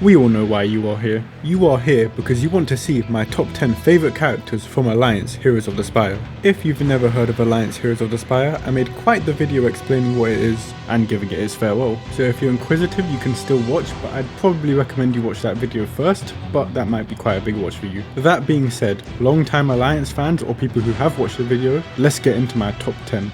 We all know why you are here. You are here because you want to see my top 10 favourite characters from Alliance Heroes of the Spire. If you've never heard of Alliance Heroes of the Spire, I made quite the video explaining what it is and giving it its farewell. So if you're inquisitive you can still watch, but I'd probably recommend you watch that video first, but that might be quite a big watch for you. That being said, long-time Alliance fans or people who have watched the video, let's get into my top 10.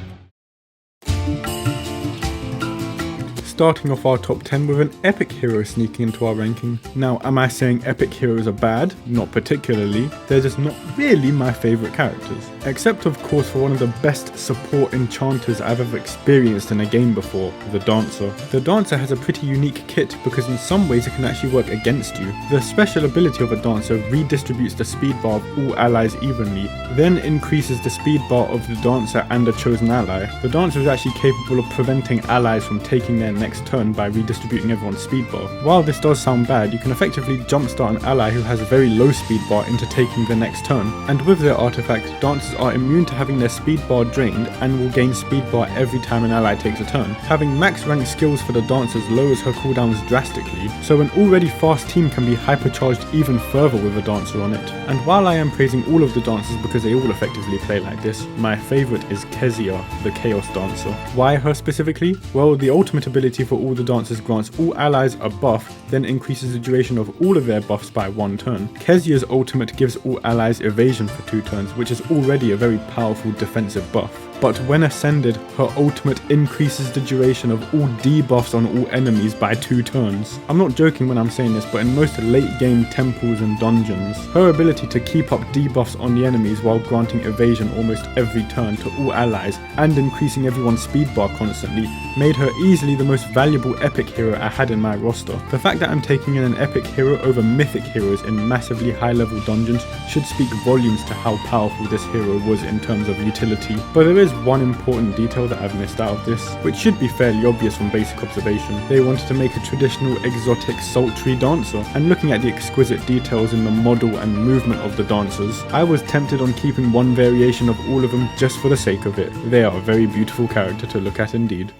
Starting off our top 10 with an epic hero sneaking into our ranking. Now, am I saying epic heroes are bad? Not particularly. They're just not really my favourite characters. Except of course for one of the best support enchanters I've ever experienced in a game before, the Dancer. The Dancer has a pretty unique kit because in some ways it can actually work against you. The special ability of a Dancer redistributes the speed bar of all allies evenly, then increases the speed bar of the Dancer and a chosen ally. The Dancer is actually capable of preventing allies from taking their next turn by redistributing everyone's speed bar. While this does sound bad, you can effectively jumpstart an ally who has a very low speed bar into taking the next turn, and with their artifact, Dancers are immune to having their speed bar drained and will gain speed bar every time an ally takes a turn. Having max rank skills for the Dancers lowers her cooldowns drastically, so an already fast team can be hypercharged even further with a Dancer on it. And while I am praising all of the Dancers because they all effectively play like this, my favourite is Kezia, the Chaos Dancer. Why her specifically? Well, the ultimate ability for all the Dancers grants all allies a buff, then increases the duration of all of their buffs by 1 turn. Kezia's ultimate gives all allies evasion for 2 turns, which is already a very powerful defensive buff. But when ascended, her ultimate increases the duration of all debuffs on all enemies by 2 turns. I'm not joking when I'm saying this, but in most late game temples and dungeons, her ability to keep up debuffs on the enemies while granting evasion almost every turn to all allies and increasing everyone's speed bar constantly made her easily the most valuable epic hero I had in my roster. The fact that I'm taking in an epic hero over mythic heroes in massively high level dungeons should speak volumes to how powerful this hero was in terms of utility. But there is one important detail that I've missed out of this, which should be fairly obvious from basic observation. They wanted to make a traditional exotic sultry dancer, and looking at the exquisite details in the model and movement of the dancers, I was tempted on keeping one variation of all of them just for the sake of it. They are a very beautiful character to look at indeed.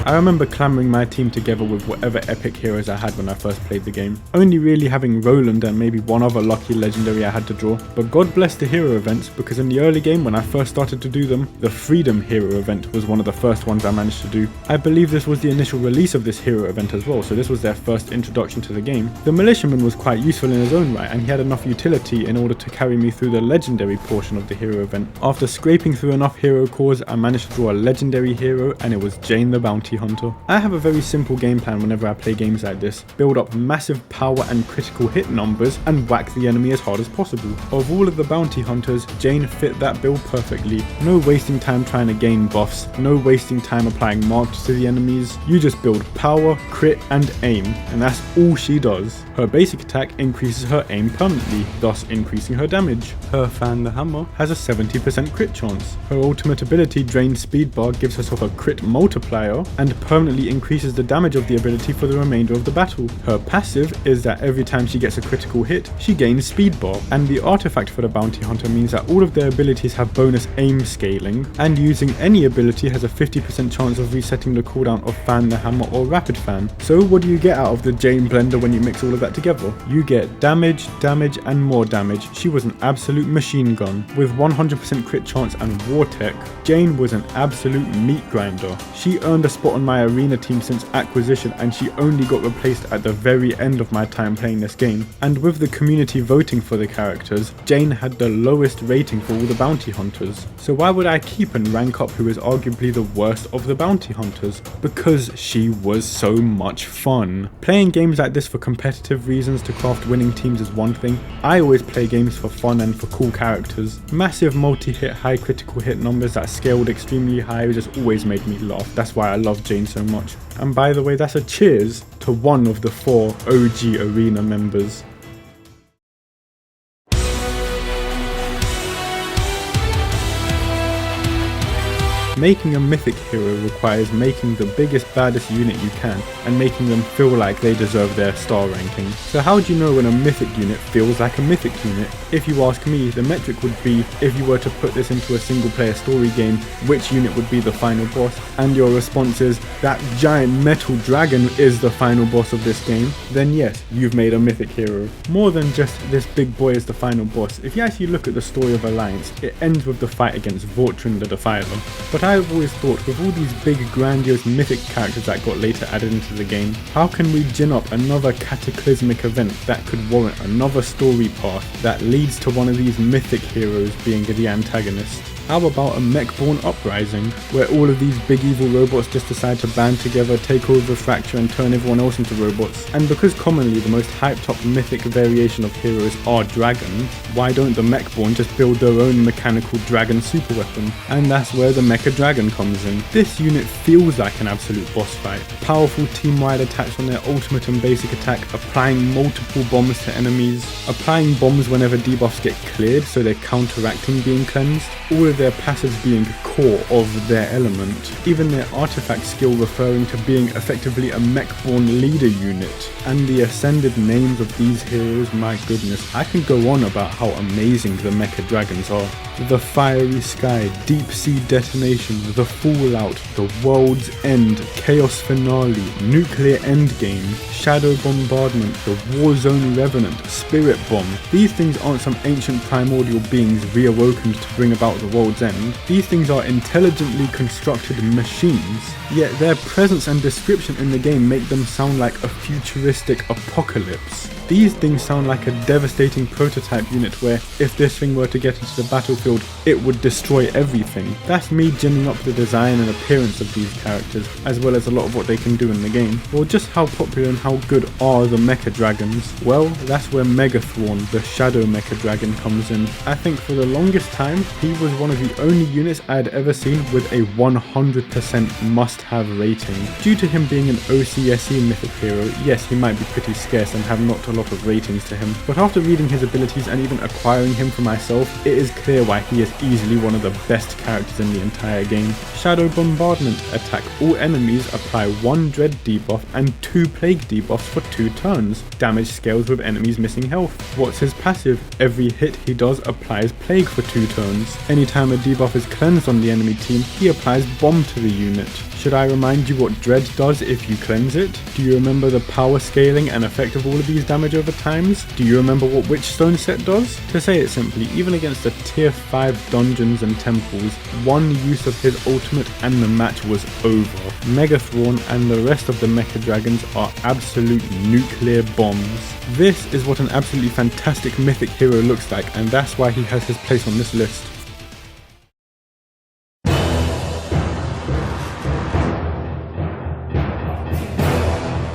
I remember clambering my team together with whatever epic heroes I had when I first played the game, only really having Roland and maybe one other lucky legendary I had to draw, but God bless the hero events because in the early game when I first started to do them, the Freedom hero event was one of the first ones I managed to do. I believe this was the initial release of this hero event as well, so this was their first introduction to the game. The Militiaman was quite useful in his own right and he had enough utility in order to carry me through the legendary portion of the hero event. After scraping through enough hero cores, I managed to draw a legendary hero and it was Jane the Bounty Hunter. I have a very simple game plan whenever I play games like this. Build up massive power and critical hit numbers and whack the enemy as hard as possible. Of all of the bounty hunters, Jane fit that bill perfectly. No wasting time trying to gain buffs, no wasting time applying marks to the enemies. You just build power, crit and aim, and that's all she does. Her basic attack increases her aim permanently, thus increasing her damage. Her Fan the Hammer has a 70% crit chance. Her ultimate ability, Drained Speed Bar, gives herself a crit multiplier and permanently increases the damage of the ability for the remainder of the battle. Her passive is that every time she gets a critical hit, she gains speed bar, and the artifact for the bounty hunter means that all of their abilities have bonus aim scaling, and using any ability has a 50% chance of resetting the cooldown of Fan the Hammer or Rapid Fan. So what do you get out of the Jane blender when you mix all of that together? You get damage, damage and more damage. She was an absolute machine gun. With 100% crit chance and war tech, Jane was an absolute meat grinder. She earned a spot on my arena team since acquisition and she only got replaced at the very end of my time playing this game. And with the community voting for the characters, Jane had the lowest rating for all the bounty hunters. So why would I keep and rank up who is arguably the worst of the bounty hunters? Because she was so much fun. Playing games like this for competitive reasons to craft winning teams is one thing. I always play games for fun and for cool characters. Massive multi-hit, high critical hit numbers that scaled extremely high just always made me laugh. That's why I love Jane so much. And by the way, that's a cheers to one of the 4 OG arena members. Making a mythic hero requires making the biggest, baddest unit you can and making them feel like they deserve their star ranking. So how do you know when a mythic unit feels like a mythic unit? If you ask me, the metric would be, if you were to put this into a single player story game, which unit would be the final boss? And your response is, that giant metal dragon is the final boss of this game, then yes, you've made a mythic hero. More than just this big boy is the final boss, if you actually look at the story of Alliance, it ends with the fight against Vortrin the Defiler. But I've always thought, with all these big grandiose mythic characters that got later added into the game, how can we gin up another cataclysmic event that could warrant another story path that leads to one of these mythic heroes being the antagonist? How about a mech-born uprising, where all of these big evil robots just decide to band together, take over Fracture and turn everyone else into robots? And because commonly the most hyped up mythic variation of heroes are dragons, why don't the mech-born just build their own mechanical dragon super weapon? And that's where the Mecha Dragon comes in. This unit feels like an absolute boss fight. Powerful team-wide attacks on their ultimate and basic attack, applying multiple bombs to enemies, applying bombs whenever debuffs get cleared so they're counteracting being cleansed, all of their passives being core of their element, even their artifact skill referring to being effectively a mech-born leader unit, and the ascended names of these heroes, my goodness, I can go on about how amazing the Mecha Dragons are. The Fiery Sky, Deep Sea Detonation, the Fallout, the World's End, Chaos Finale, Nuclear Endgame, Shadow Bombardment, the Warzone Revenant, Spirit Bomb. These things aren't some ancient primordial beings reawoken to bring about the world's end. These things are intelligently constructed machines, yet their presence and description in the game make them sound like a futuristic apocalypse. These things sound like a devastating prototype unit where, if this thing were to get into the battlefield, it would destroy everything. That's me ginning up the design and appearance of these characters, as well as a lot of what they can do in the game. Well, just how popular and how good are the Mecha Dragons? Well, that's where Megathrawn, the Shadow Mecha Dragon, comes in. I think for the longest time, he was one of the only units I had ever seen with a 100% must-have rating. Due to him being an OCSE mythic hero, yes, he might be pretty scarce and have not a lot of ratings to him, but after reading his abilities and even acquiring him for myself, it is clear why he is easily one of the best characters in the entire game. Shadow Bombardment. Attack all enemies, apply 1 Dread debuff and 2 Plague debuffs for 2 turns. Damage scales with enemies missing health. What's his passive? Every hit he does applies Plague for 2 turns. Anytime a debuff is cleansed on the enemy team, he applies Bomb to the unit. Should I remind you what Dread does if you cleanse it? Do you remember the power scaling and effect of all of these damage over times? Do you remember what Witchstone set does? To say it simply, even against the tier 5 dungeons and temples, one use of his ultimate and the match was over. Megathrawn and the rest of the Mecha Dragons are absolute nuclear bombs. This is what an absolutely fantastic mythic hero looks like, and that's why he has his place on this list.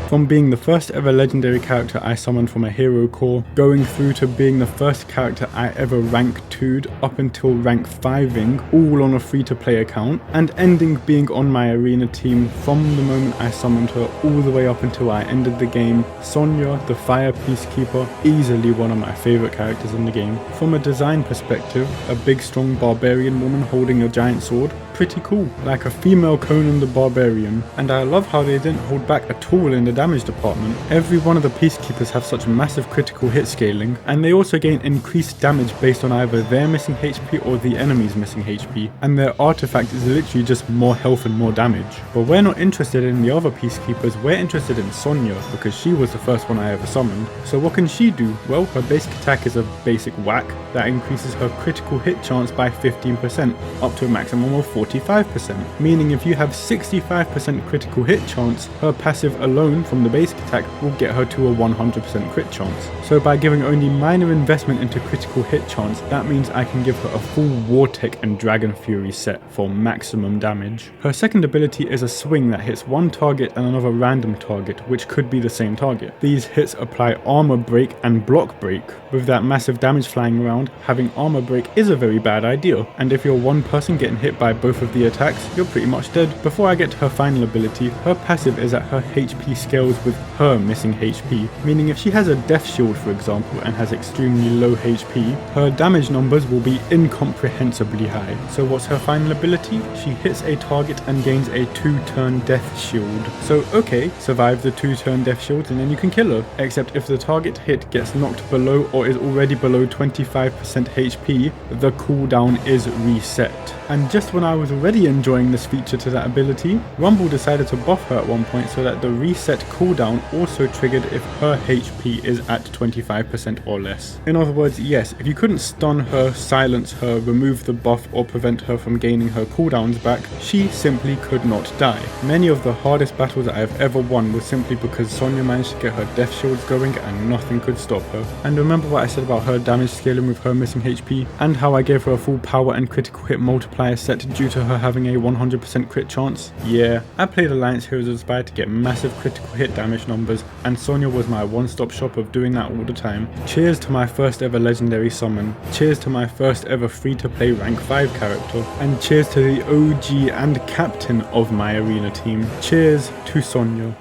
From being the first ever legendary character I summoned from a hero core, going through to being the first character I ever rank 2'd up until rank 5'ing, all on a free to play account, and ending being on my arena team from the moment I summoned her all the way up until I ended the game, Sonya, the Fire Peacekeeper, easily one of my favourite characters in the game. From a design perspective, a big strong barbarian woman holding a giant sword, pretty cool, like a female Conan the Barbarian, and I love how they didn't hold back at all in the damage department. Every one of the Peacekeepers have such massive critical hit scaling, and they also gain increased damage based on either their missing HP or the enemy's missing HP, and their artifact is literally just more health and more damage. But we're not interested in the other Peacekeepers, we're interested in Sonya, because she was the first one I ever summoned. So what can she do? Well, her basic attack is a basic whack that increases her critical hit chance by 15%, up to a maximum of 45%, meaning if you have 65% critical hit chance, her passive alone from the basic attack will get her to a 100% crit chance. So by giving only minor investment into critical hit chance, that means I can give her a full War Tech and Dragon Fury set for maximum damage. Her second ability is a swing that hits one target and another random target, which could be the same target. These hits apply armor break and block break. With that massive damage flying around, having armor break is a very bad idea, and if you're one person getting hit by both of the attacks, you're pretty much dead. Before I get to her final ability, her passive is that her HP scales scales with her missing HP, meaning if she has a death shield for example and has extremely low HP, her damage numbers will be incomprehensibly high. So what's her final ability? She hits a target and gains a 2-turn death shield. So okay, survive the 2-turn death shield and then you can kill her, except if the target hit gets knocked below or is already below 25% HP, the cooldown is reset. And just when I was already enjoying this feature to that ability, Rumble decided to buff her at one point so that the reset cooldown also triggered if her HP is at 25% or less. In other words, yes, if you couldn't stun her, silence her, remove the buff or prevent her from gaining her cooldowns back, she simply could not die. Many of the hardest battles that I have ever won was simply because Sonya managed to get her death shields going and nothing could stop her. And remember what I said about her damage scaling with her missing HP, and how I gave her a full power and critical hit multiplier set due to her having a 100% crit chance? Yeah, I played Alliance Heroes of Spire to get massive critical hit damage numbers, and Sonya was my one-stop shop of doing that all the time. Cheers to my first ever legendary summon, cheers to my first ever free-to-play rank 5 character, and cheers to the OG and captain of my arena team. Cheers to Sonya.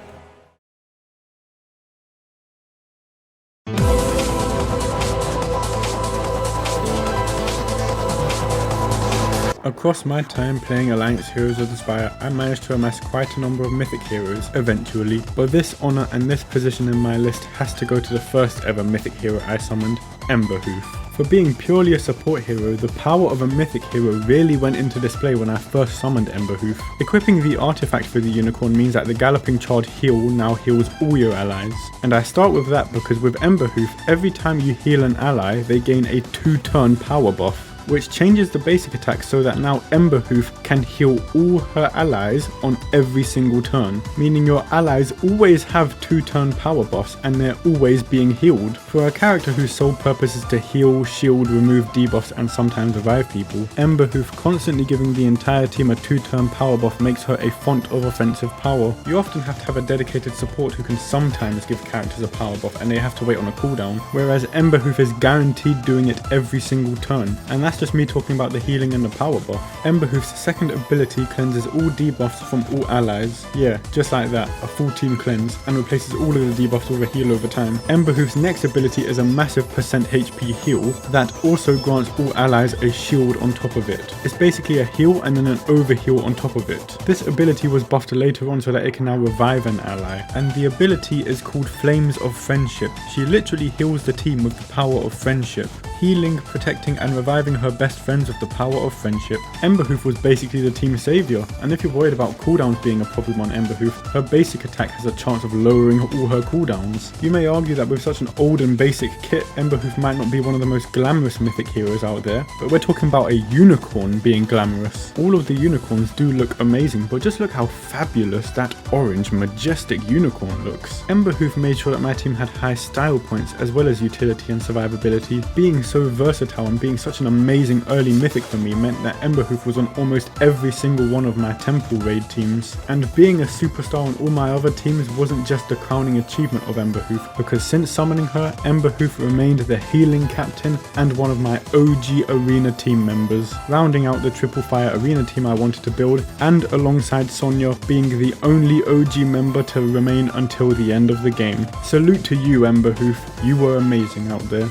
Across my time playing Alliance Heroes of the Spire, I managed to amass quite a number of mythic heroes eventually, but this honour and this position in my list has to go to the first ever mythic hero I summoned, Emberhoof. For being purely a support hero, the power of a mythic hero really went into display when I first summoned Emberhoof. Equipping the artifact for the unicorn means that the Galloping Charge heal now heals all your allies. And I start with that because with Emberhoof, every time you heal an ally, they gain a 2-turn power buff, which changes the basic attack so that now Emberhoof can heal all her allies on every single turn, meaning your allies always have 2-turn power buffs and they're always being healed. For a character whose sole purpose is to heal, shield, remove debuffs and sometimes revive people, Emberhoof constantly giving the entire team a 2-turn power buff makes her a font of offensive power. You often have to have a dedicated support who can sometimes give characters a power buff and they have to wait on a cooldown, whereas Emberhoof is guaranteed doing it every single turn, and that's just me talking about the healing and the power buff. Emberhoof's second ability cleanses all debuffs from all allies. Yeah, just like that, a full team cleanse, and replaces all of the debuffs with a heal over time. Emberhoof's next ability is a massive percent HP heal that also grants all allies a shield on top of it. It's basically a heal and then an overheal on top of it. This ability was buffed later on so that it can now revive an ally, and the ability is called Flames of Friendship. She literally heals the team with the power of friendship, healing, protecting and reviving her best friends with the power of friendship. Emberhoof was basically the team savior, and if you're worried about cooldowns being a problem on Emberhoof, her basic attack has a chance of lowering all her cooldowns. You may argue that with such an old and basic kit, Emberhoof might not be one of the most glamorous mythic heroes out there, but we're talking about a unicorn being glamorous. All of the unicorns do look amazing, but just look how fabulous that orange majestic unicorn looks. Emberhoof made sure that my team had high style points as well as utility and survivability. Being so versatile and being such an amazing early mythic for me meant that Emberhoof was on almost every single one of my temple raid teams, and being a superstar on all my other teams wasn't just the crowning achievement of Emberhoof, because since summoning her, Emberhoof remained the healing captain and one of my OG arena team members, rounding out the Triple Fire arena team I wanted to build, and alongside Sonya being the only OG member to remain until the end of the game. Salute to you, Emberhoof, you were amazing out there.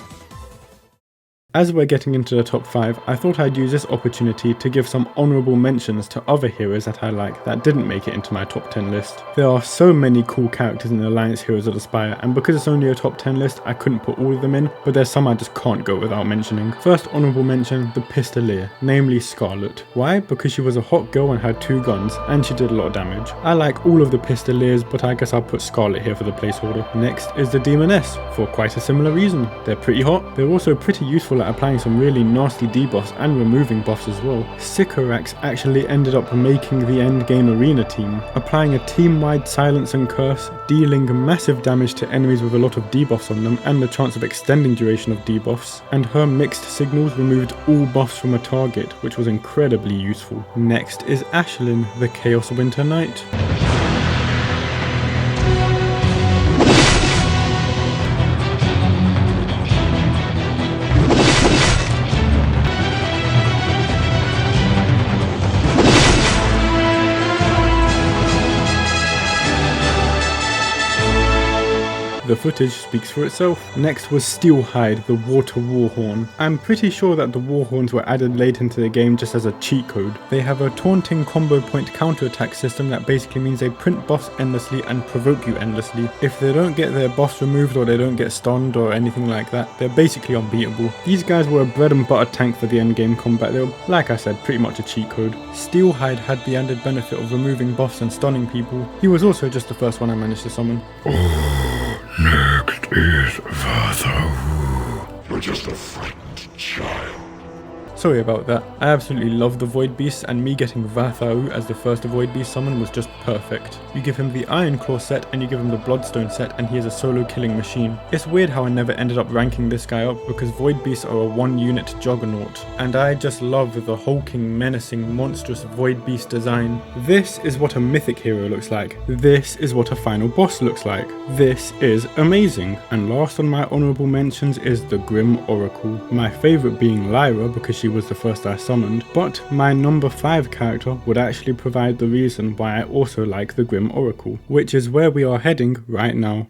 As we're getting into the top 5, I thought I'd use this opportunity to give some honourable mentions to other heroes that I like that didn't make it into my top 10 list. There are so many cool characters in Alliance Heroes of the Spire, and because it's only a top 10 list, I couldn't put all of them in, but there's some I just can't go without mentioning. First honourable mention, the Pistolier, namely Scarlet. Why? Because she was a hot girl and had 2 guns, and she did a lot of damage. I like all of the Pistoliers, but I guess I'll put Scarlet here for the placeholder. Next is the Demoness, for quite a similar reason. They're pretty hot, they're also pretty useful at applying some really nasty debuffs and removing buffs as well. Sycorax actually ended up making the endgame arena team, applying a team-wide silence and curse, dealing massive damage to enemies with a lot of debuffs on them and the chance of extending duration of debuffs, and her mixed signals removed all buffs from a target, which was incredibly useful. Next is Ashlyn, the Chaos Winter Knight. The footage speaks for itself. Next was Steelhide, the water warhorn. I'm pretty sure that the warhorns were added late into the game just as a cheat code. They have a taunting combo point counterattack system that basically means they print buffs endlessly and provoke you endlessly. If they don't get their buffs removed or they don't get stunned or anything like that, they're basically unbeatable. These guys were a bread and butter tank for the endgame combat. They were, like I said, pretty much a cheat code. Steelhide had the added benefit of removing buffs and stunning people. He was also just the first one I managed to summon. Next is Vatho. You're just a frightened child. Sorry about that. I absolutely love the Void Beasts, and me getting Vathau as the first Void Beast summon was just perfect. You give him the Iron Claw set and you give him the Bloodstone set and he is a solo killing machine. It's weird how I never ended up ranking this guy up because Void Beasts are a 1-unit juggernaut, and I just love the hulking, menacing, monstrous Void Beast design. This is what a mythic hero looks like. This is what a final boss looks like. This is amazing. And last on my honourable mentions is the Grim Oracle. My favourite being Lyra because she was the first I summoned, but my number 5 character would actually provide the reason why I also like the Grim Oracle, which is where we are heading right now.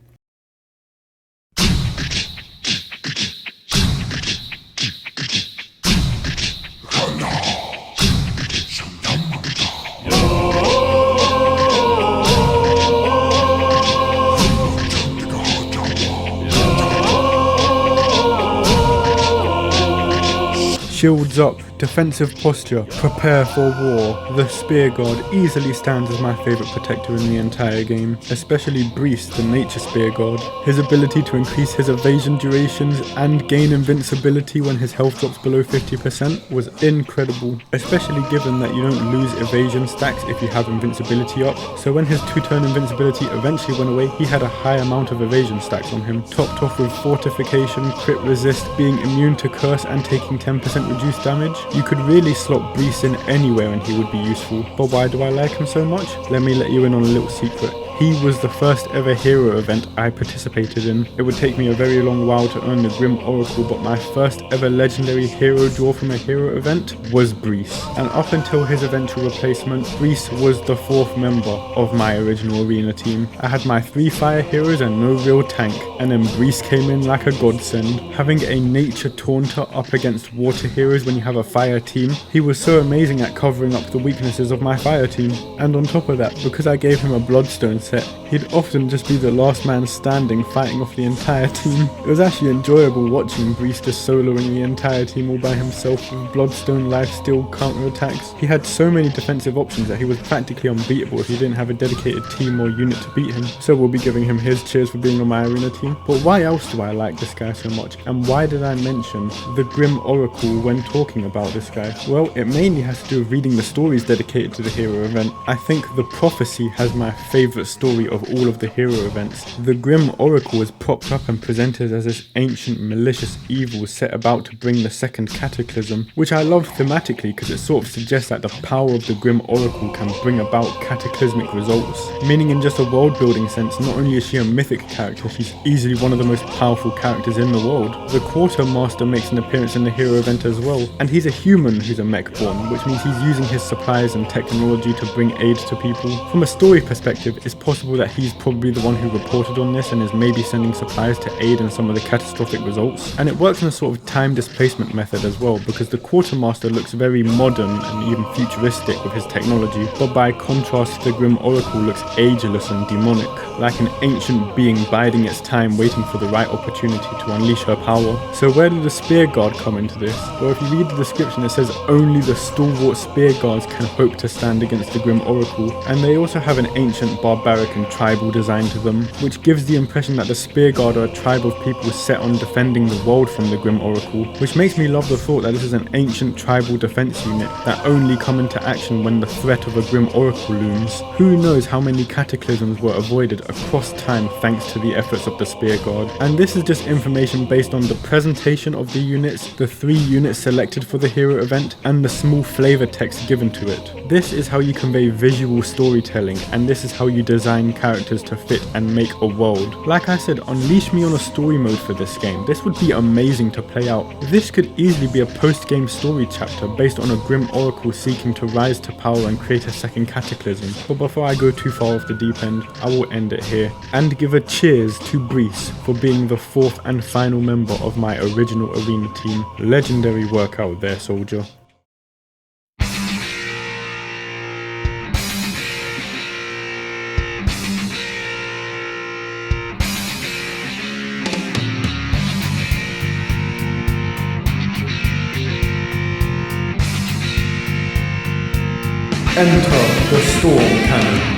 Shields up, defensive posture, prepare for war. The Spear God easily stands as my favourite protector in the entire game, especially Brees, the nature Spear God. His ability to increase his evasion durations and gain invincibility when his health drops below 50% was incredible, especially given that you don't lose evasion stacks if you have invincibility up. So when his 2-turn invincibility eventually went away, he had a high amount of evasion stacks on him, topped off with fortification, crit resist, being immune to curse and taking 10% reduced damage. You could really slot Brees in anywhere and he would be useful. But why do I like him so much? Let me let you in on a little secret. He was the first ever hero event I participated in. It would take me a very long while to earn the Grim Oracle, but my first ever legendary hero draw from a hero event was Brees. And up until his eventual replacement, Brees was the 4th member of my original arena team. I had my 3 fire heroes and no real tank, and then Brees came in like a godsend. Having a nature taunter up against water heroes when you have a fire team, he was so amazing at covering up the weaknesses of my fire team. And on top of that, because I gave him a Bloodstone set, he'd often just be the last man standing fighting off the entire team. It was actually enjoyable watching Brees just soloing the entire team all by himself with Bloodstone, lifesteal, counterattacks. He had so many defensive options that he was practically unbeatable if you didn't have a dedicated team or unit to beat him. So we'll be giving him his cheers for being on my arena team. But why else do I like this guy so much? And why did I mention the Grim Oracle when talking about this guy? Well, it mainly has to do with reading the stories dedicated to the hero event. I think the Prophecy has my favourite story of all of the hero events. The Grim Oracle is propped up and presented as this ancient malicious evil set about to bring the second cataclysm, which I love thematically because it sort of suggests that the power of the Grim Oracle can bring about cataclysmic results. Meaning in just a world building sense, not only is she a mythic character, she's easily one of the most powerful characters in the world. The Quartermaster makes an appearance in the hero event as well, and he's a human who's a mech born, which means he's using his supplies and technology to bring aid to people. From a story perspective, it's possible that he's probably the one who reported on this and is maybe sending supplies to aid in some of the catastrophic results. And it works in a sort of time displacement method as well, because the Quartermaster looks very modern and even futuristic with his technology, but by contrast the Grim Oracle looks ageless and demonic, like an ancient being biding its time waiting for the right opportunity to unleash her power. So where did the Spear Guard come into this? Well, if you read the description, it says only the stalwart Spear Guards can hope to stand against the Grim Oracle, and they also have an ancient barbaric and tribal design to them, which gives the impression that the Spear Guard are a tribe of people set on defending the world from the Grim Oracle, which makes me love the thought that this is an ancient tribal defense unit that only come into action when the threat of a Grim Oracle looms. Who knows how many cataclysms were avoided across time thanks to the efforts of the Spear Guard. And this is just information based on the presentation of the units, the 3 units selected for the hero event, and the small flavor text given to it. This is how you convey visual storytelling, and this is how you design characters to fit and make a world. Like I said, unleash me on a story mode for this game. This would be amazing to play out. This could easily be a post-game story chapter based on a Grim Oracle seeking to rise to power and create a second cataclysm. But before I go too far off the deep end, I will end end it here, and give a cheers to Brees for being the 4th and final member of my original arena team. Legendary work out there, soldier. Enter the Storm Cannon.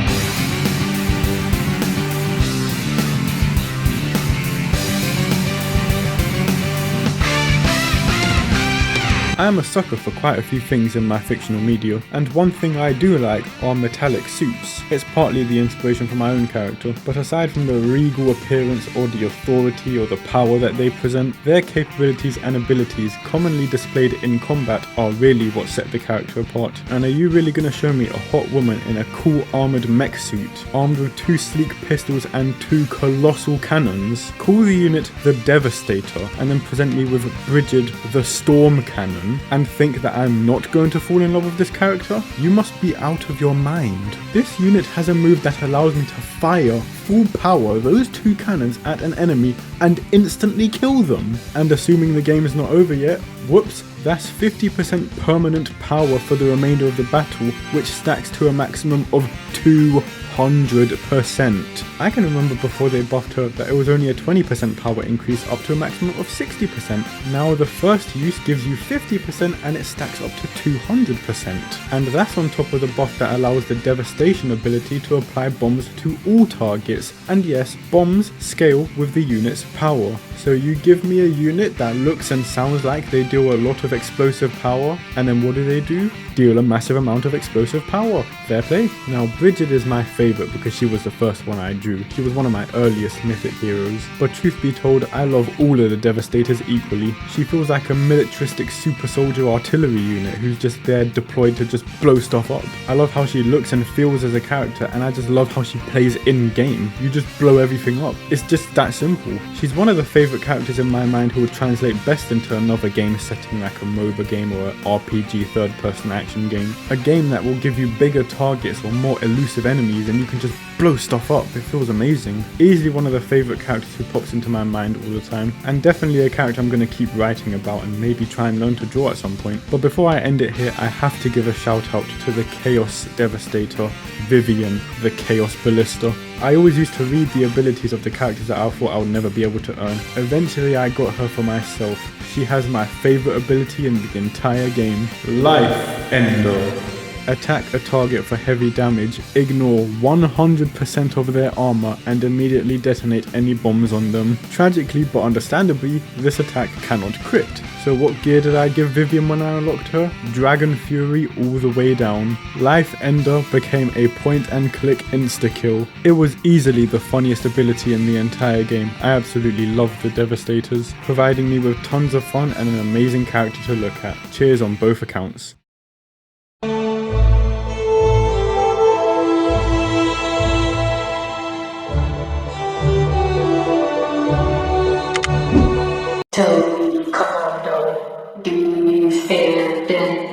I am a sucker for quite a few things in my fictional media, and one thing I do like are metallic suits. It's partly the inspiration for my own character, but aside from the regal appearance or the authority or the power that they present, their capabilities and abilities commonly displayed in combat are really what set the character apart. And are you really going to show me a hot woman in a cool armoured mech suit, armed with 2 sleek pistols and 2 colossal cannons? Call the unit the Devastator, and then present me with Bridget the Storm Cannon, and think that I'm not going to fall in love with this character? You must be out of your mind. This unit has a move that allows me to fire full power those 2 cannons at an enemy and instantly kill them. And assuming the game is not over yet, whoops, that's 50% permanent power for the remainder of the battle, which stacks to a maximum of 200%. I can remember before they buffed her that it was only a 20% power increase up to a maximum of 60%. Now the first use gives you 50% and it stacks up to 200%. And that's on top of the buff that allows the devastation ability to apply bombs to all targets. And yes, bombs scale with the unit's power. So you give me a unit that looks and sounds like they deal a lot of explosive power, and then what do? Deal a massive amount of explosive power. Fair play. Now Bridget is my favourite because she was the first one I drew. She was one of my earliest mythic heroes. But truth be told, I love all of the Devastators equally. She feels like a militaristic super soldier artillery unit who's just there deployed to just blow stuff up. I love how she looks and feels as a character, and I just love how she plays in game. You just blow everything up. It's just that simple. She's one of the favourite characters in my mind who would translate best into another game setting like a MOBA game or an RPG third-person action game. A game that will give you bigger targets or more elusive enemies and you can just blow stuff up. It feels amazing. Easily one of the favourite characters who pops into my mind all the time, and definitely a character I'm going to keep writing about and maybe try and learn to draw at some point. But before I end it here, I have to give a shout out to the Chaos Devastator, Vivian, the Chaos Ballista. I always used to read the abilities of the characters that I thought I would never be able to earn. Eventually I got her for myself. She has my favourite ability in the entire game, Life Ender. Attack a target for heavy damage, ignore 100% of their armor and immediately detonate any bombs on them. Tragically but understandably, this attack cannot crit. So what gear did I give Vivian when I unlocked her? Dragon Fury all the way down. Life Ender became a point and click insta-kill. It was easily the funniest ability in the entire game. I absolutely loved the Devastators, providing me with tons of fun and an amazing character to look at. Cheers on both accounts. Tell me, Commando, do you fear death?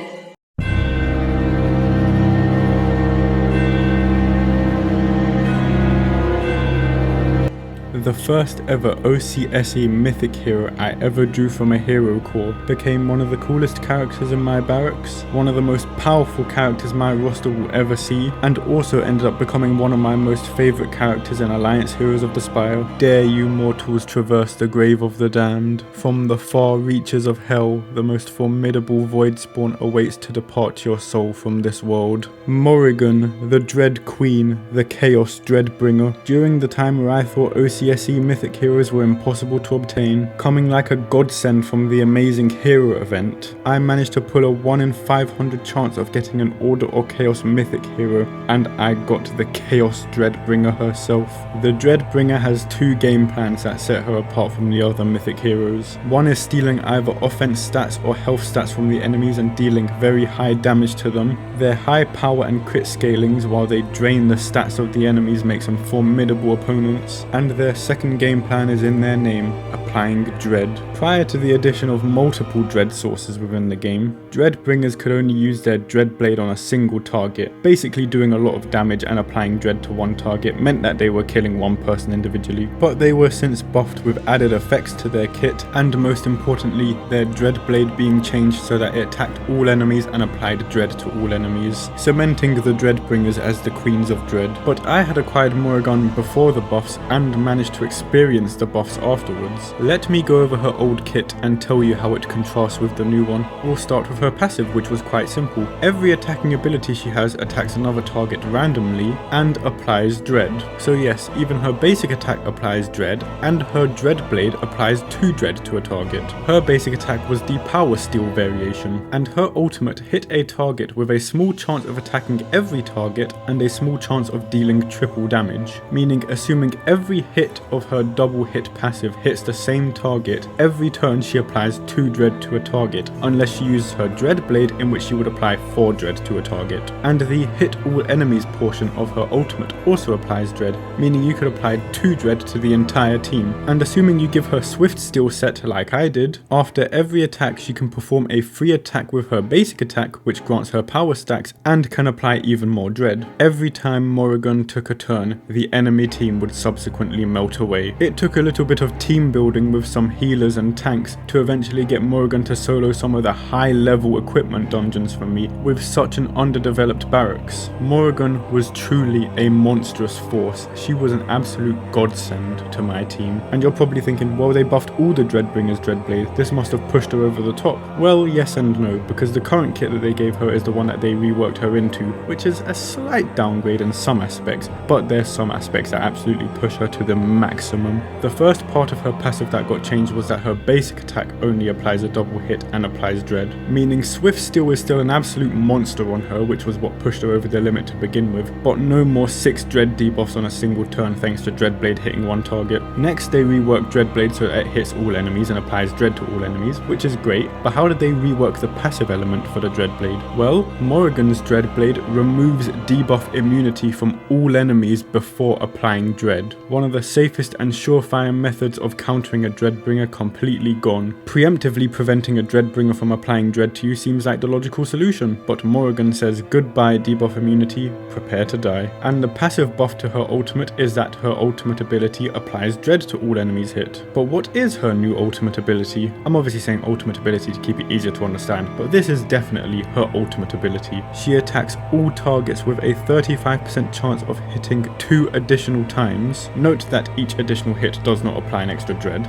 The first ever OCSE mythic hero I ever drew from a hero core became one of the coolest characters in my barracks, one of the most powerful characters my roster will ever see, and also ended up becoming one of my most favourite characters in Alliance Heroes of the Spire. Dare you mortals traverse the grave of the damned? From the far reaches of hell, the most formidable void spawn awaits to depart your soul from this world. Morrigan, the Dread Queen, the Chaos Dreadbringer. During the time where I thought OCSE mythic heroes were impossible to obtain, coming like a godsend from the amazing hero event, I managed to pull a 1 in 500 chance of getting an Order or Chaos mythic hero, and I got the Chaos Dreadbringer herself. The Dreadbringer has 2 game plans that set her apart from the other mythic heroes. One is stealing either offense stats or health stats from the enemies and dealing very high damage to them. Their high power and crit scalings while they drain the stats of the enemies makes them formidable opponents, and their second game plan is in their name, a applying dread. Prior to the addition of multiple dread sources within the game, Dreadbringers could only use their dread blade on a single target. Basically doing a lot of damage and applying dread to one target meant that they were killing one person individually, but they were since buffed with added effects to their kit, and most importantly, their dread blade being changed so that it attacked all enemies and applied dread to all enemies, cementing the Dreadbringers as the queens of dread. But I had acquired Morrigan before the buffs and managed to experience the buffs afterwards. Let me go over her old kit and tell you how it contrasts with the new one. We'll start with her passive, which was quite simple. Every attacking ability she has attacks another target randomly and applies dread. So yes, even her basic attack applies dread, and her dread blade applies 2 dread to a target. Her basic attack was the power steal variation, and her ultimate hit a target with a small chance of attacking every target and a small chance of dealing triple damage, meaning assuming every hit of her double hit passive hits the same target, every turn she applies 2 dread to a target, unless she uses her dread blade, in which she would apply 4 dread to a target. And the hit all enemies portion of her ultimate also applies dread, meaning you could apply 2 dread to the entire team. And assuming you give her swift steal set like I did, after every attack she can perform a free attack with her basic attack, which grants her power stacks and can apply even more dread. Every time Morrigan took a turn, the enemy team would subsequently melt away. It took a little bit of team building with some healers and tanks to eventually get Morrigan to solo some of the high level equipment dungeons for me with such an underdeveloped barracks. Morrigan was truly a monstrous force. She was an absolute godsend to my team. And you're probably thinking, well, they buffed all the Dreadbringers Dreadblade, this must have pushed her over the top. Well, yes and no, because the current kit that they gave her is the one that they reworked her into, which is a slight downgrade in some aspects, but there's some aspects that absolutely push her to the maximum. The first part of her passive that got changed was that her basic attack only applies a double hit and applies dread, meaning Swift Steal is still an absolute monster on her, which was what pushed her over the limit to begin with, but no more 6 dread debuffs on a single turn thanks to Dreadblade hitting one target. Next they reworked Dreadblade so that it hits all enemies and applies dread to all enemies, which is great, but how did they rework the passive element for the Dreadblade? Well, Morrigan's Dreadblade removes debuff immunity from all enemies before applying dread. One of the safest and surefire methods of countering a Dreadbringer completely gone. Preemptively preventing a Dreadbringer from applying dread to you seems like the logical solution, but Morrigan says goodbye debuff immunity, prepare to die. And the passive buff to her ultimate is that her ultimate ability applies dread to all enemies hit. But what is her new ultimate ability? I'm obviously saying ultimate ability to keep it easier to understand, but this is definitely her ultimate ability. She attacks all targets with a 35% chance of hitting 2 additional times. Note that each additional hit does not apply an extra dread,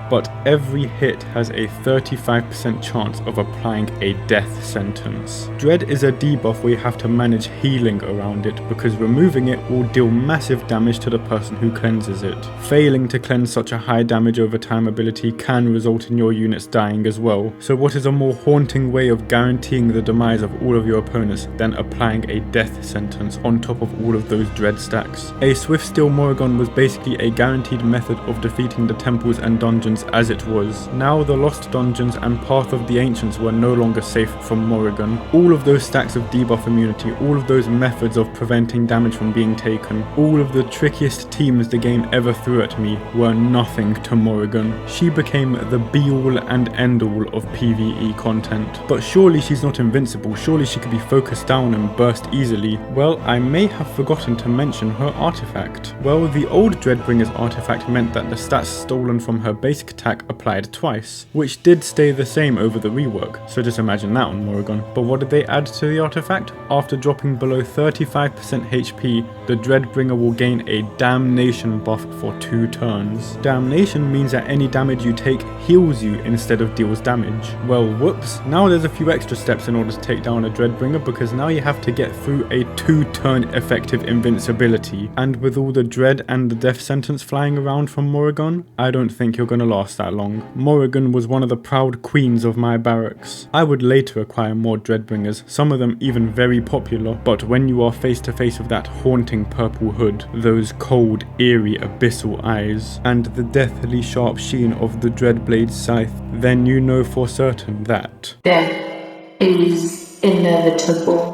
but every hit has a 35% chance of applying a death sentence. Dread is a debuff where you have to manage healing around it, because removing it will deal massive damage to the person who cleanses it. Failing to cleanse such a high damage over time ability can result in your units dying as well, so what is a more haunting way of guaranteeing the demise of all of your opponents than applying a death sentence on top of all of those dread stacks? A Swift Steal Morrigan was basically a guaranteed method of defeating the temples and dungeons as it was. Now the Lost Dungeons and Path of the Ancients were no longer safe from Morrigan. All of those stacks of debuff immunity, all of those methods of preventing damage from being taken, all of the trickiest teams the game ever threw at me were nothing to Morrigan. She became the be-all and end-all of PvE content. But surely she's not invincible, surely she could be focused down and burst easily. Well, I may have forgotten to mention her artifact. Well, the old Dreadbringer's artifact meant that the stats stolen from her basic attack applied twice, which did stay the same over the rework, so just imagine that on Morrigan. But what did they add to the artifact? After dropping below 35% HP, the Dreadbringer will gain a Damnation buff for 2 turns. Damnation means that any damage you take heals you instead of deals damage. Well, whoops, now there's a few extra steps in order to take down a Dreadbringer, because now you have to get through a 2-turn effective invincibility, and with all the dread and the death sentence flying around from Morrigan, I don't think you're gonna last that long. Morrigan was one of the proud queens of my barracks. I would later acquire more Dreadbringers, some of them even very popular, but when you are face to face with that haunting purple hood, those cold, eerie, abyssal eyes, and the deathly sharp sheen of the Dreadblade's scythe, then you know for certain that Death is inevitable.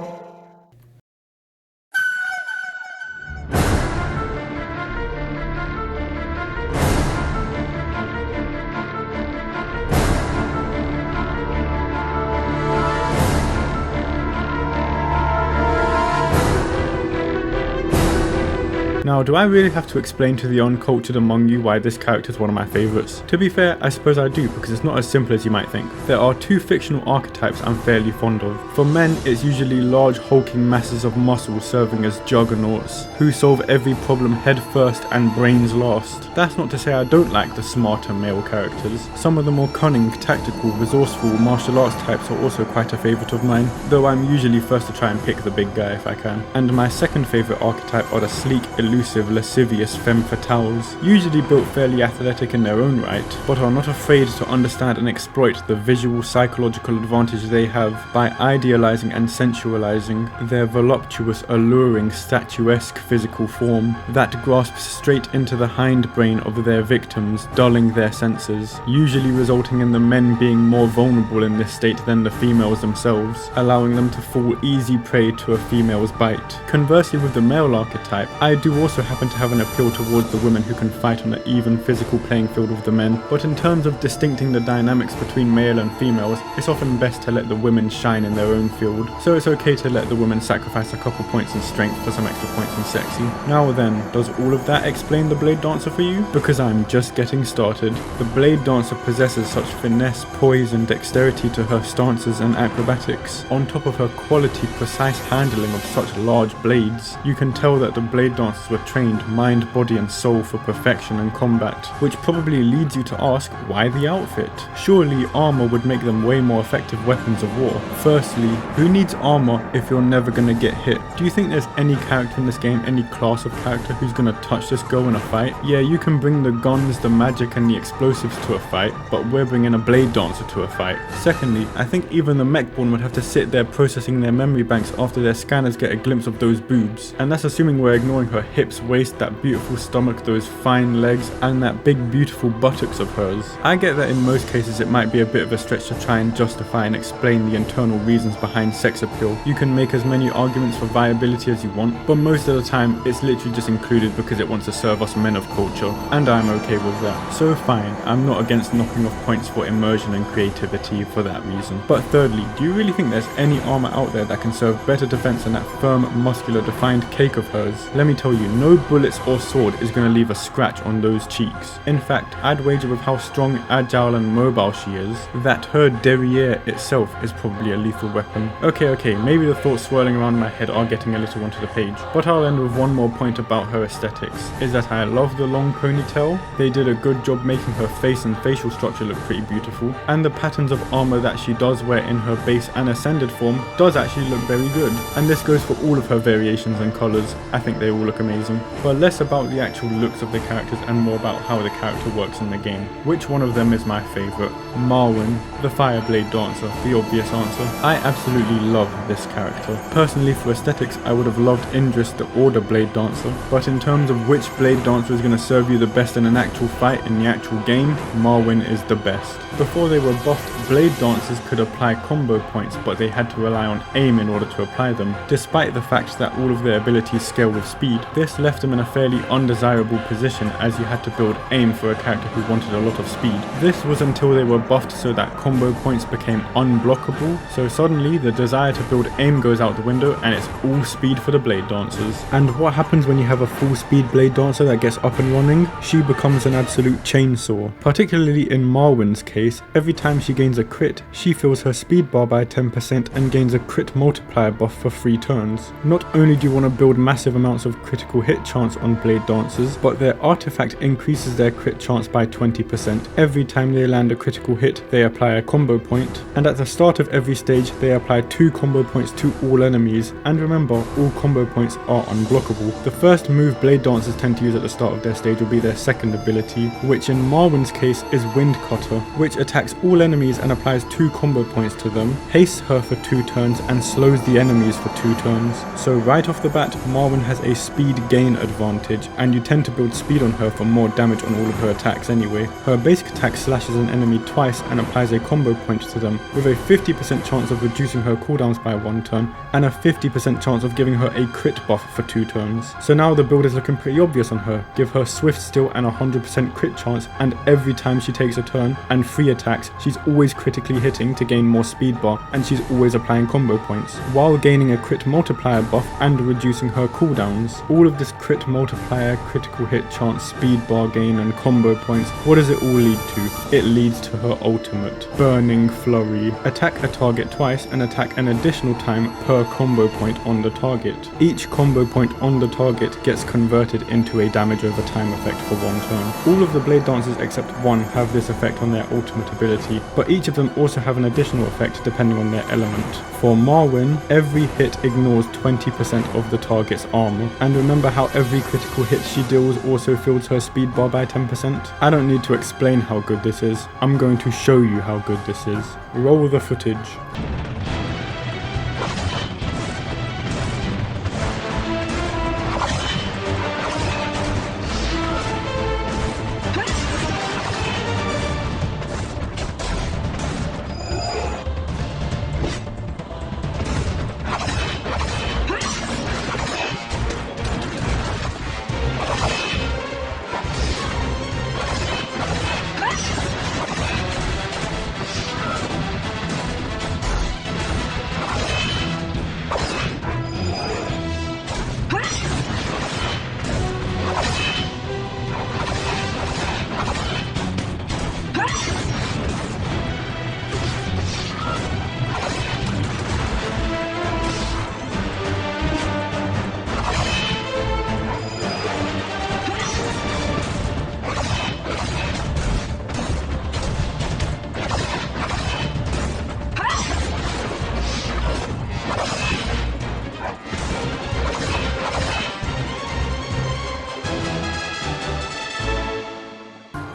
Now, do I really have to explain to the uncultured among you why this character is one of my favourites? To be fair, I suppose I do, because it's not as simple as you might think. There are two fictional archetypes I'm fairly fond of. For men, it's usually large hulking masses of muscle serving as juggernauts, who solve every problem head first and brains last. That's not to say I don't like the smarter male characters. Some of the more cunning, tactical, resourceful martial arts types are also quite a favourite of mine, though I'm usually first to try and pick the big guy if I can. And my second favourite archetype are the sleek, elusive, lascivious femme fatales, usually built fairly athletic in their own right, but are not afraid to understand and exploit the visual psychological advantage they have by idealizing and sensualizing their voluptuous, alluring, statuesque physical form that grasps straight into the hindbrain of their victims, dulling their senses, usually resulting in the men being more vulnerable in this state than the females themselves, allowing them to fall easy prey to a female's bite. Conversely, with the male archetype, I do also happen to have an appeal towards the women who can fight on an even physical playing field with the men, but in terms of distincting the dynamics between male and females, it's often best to let the women shine in their own field, so it's okay to let the women sacrifice a couple points in strength for some extra points in sexy. Now then, does all of that explain the Blade Dancer for you? Because I'm just getting started. The Blade Dancer possesses such finesse, poise and dexterity to her stances and acrobatics, on top of her quality, precise handling of such large blades. You can tell that the Blade Dancers were trained mind, body and soul for perfection in combat, which probably leads you to ask, why the outfit? Surely armor would make them way more effective weapons of war. Firstly, who needs armor if you're never gonna get hit? Do you think there's any character in this game, any class of character who's gonna touch this girl in a fight? Yeah, you can bring the guns, the magic and the explosives to a fight, but we're bringing a Blade Dancer to a fight. Secondly, I think even the mechborn would have to sit there processing their memory banks after their scanners get a glimpse of those boobs, and that's assuming we're ignoring her hips, waist, that beautiful stomach, those fine legs, and that big beautiful buttocks of hers. I get that in most cases it might be a bit of a stretch to try and justify and explain the internal reasons behind sex appeal. You can make as many arguments for viability as you want, but most of the time it's literally just included because it wants to serve us men of culture, and I'm okay with that. So fine, I'm not against knocking off points for immersion and creativity for that reason. But thirdly, do you really think there's any armor out there that can serve better defense than that firm, muscular, defined cake of hers? Let me tell you, no bullets or sword is going to leave a scratch on those cheeks. In fact, I'd wager with how strong, agile and mobile she is, that her derriere itself is probably a lethal weapon. Okay, maybe the thoughts swirling around my head are getting a little onto the page, but I'll end with one more point about her aesthetics, is that I love the long ponytail. They did a good job making her face and facial structure look pretty beautiful, and the patterns of armor that she does wear in her base and ascended form does actually look very good, and this goes for all of her variations and colours. I think they all look amazing. But less about the actual looks of the characters and more about how the character works in the game. Which one of them is my favourite? Marwyn, the Fireblade Dancer, the obvious answer. I absolutely love this character. Personally, for aesthetics, I would have loved Indris, the Order Blade Dancer, but in terms of which Blade Dancer is going to serve you the best in an actual fight in the actual game, Marwyn is the best. Before they were buffed, Blade Dancers could apply combo points, but they had to rely on aim in order to apply them, despite the fact that all of their abilities scale with speed. This left them in a fairly undesirable position, as you had to build aim for a character who wanted a lot of speed. This was until they were buffed so that combo points became unblockable, so suddenly the desire to build aim goes out the window and it's all speed for the Blade Dancers. And what happens when you have a full speed Blade Dancer that gets up and running? She becomes an absolute chainsaw. Particularly in Marwyn's case, every time she gains a crit, she fills her speed bar by 10% and gains a crit multiplier buff for 3 turns. Not only do you want to build massive amounts of critical hit chance on Blade Dancers, but their artifact increases their crit chance by 20%. Every time they land a critical hit, they apply a combo point, and at the start of every stage, they apply 2 combo points to all enemies, and remember, all combo points are unblockable. The first move Blade Dancers tend to use at the start of their stage will be their second ability, which in Marwyn's case is Wind Cutter, which attacks all enemies and applies 2 combo points to them, hastes her for 2 turns, and slows the enemies for 2 turns. So right off the bat, Marwyn has a speed gain advantage, and you tend to build speed on her for more damage on all of her attacks anyway. Her basic attack slashes an enemy twice and applies a combo point to them, with a 50% chance of reducing her cooldowns by 1 turn, and a 50% chance of giving her a crit buff for 2 turns. So now the build is looking pretty obvious on her. Give her Swift Steal and 100% crit chance, and every time she takes a turn, and 3 attacks, she's always critically hitting to gain more speed bar, and she's always applying combo points, while gaining a crit multiplier buff and reducing her cooldowns. All of this crit multiplier, critical hit chance, speed bar gain and combo points, what does it all lead to? It leads to her ultimate, Burning Flurry. Attack a target twice and attack an additional time per combo point on the target. Each combo point on the target gets converted into a damage over time effect for one turn. All of the Blade Dancers except one have this effect on their ultimate ability, but each of them also have an additional effect depending on their element. For Marwyn, every hit ignores 20% of the target's armor, and remember how every critical hit she deals also fills her speed bar by 10%? I don't need to explain how good this is, I'm going to show you how good this is. Roll the footage.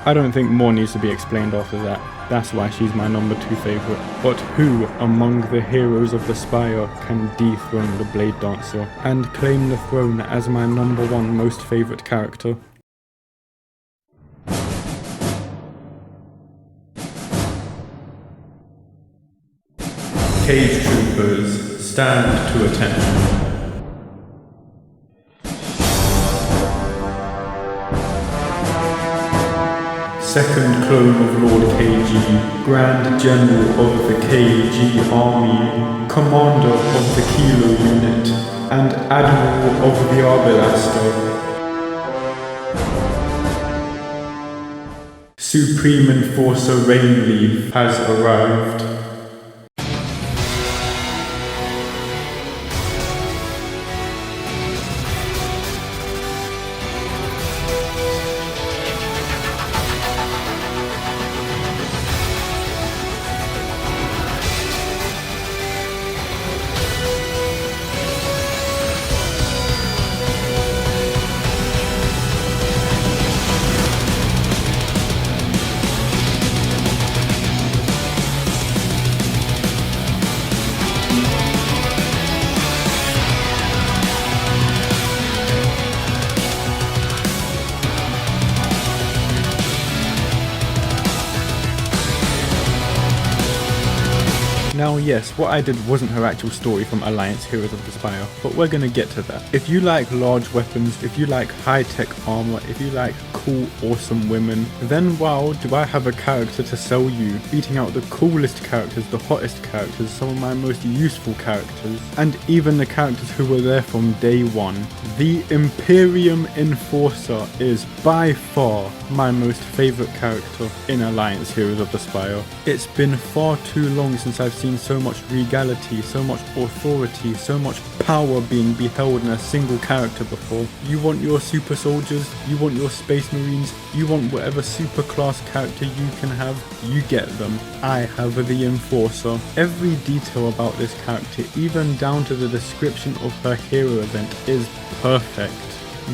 I don't think more needs to be explained after that. That's why she's my number 2 favourite. But who among the heroes of the Spire can dethrone the Blade Dancer and claim the throne as my number 1 most favourite character? Cage Troopers, stand to attention. Second clone of Lord KG, Grand General of the KG Army, Commander of the Kilo Unit, and Admiral of the Arbelaster. Supreme Enforcer Rainleaf has arrived. Now yes, what I did wasn't her actual story from Alliance Heroes of the Spire, but we're gonna get to that. If you like large weapons, if you like high-tech armor, if you like cool, awesome women, then wow, do I have a character to sell you, beating out the coolest characters, the hottest characters, some of my most useful characters, and even the characters who were there from day one. The Imperium Enforcer is by far my most favourite character in Alliance Heroes of the Spire. It's been far too long since I've seen so much regality, so much authority, so much power being beheld in a single character before. You want your super soldiers, you want your space marines, you want whatever super class character you can have, you get them. I have the Enforcer. Every detail about this character, even down to the description of her hero event, is perfect.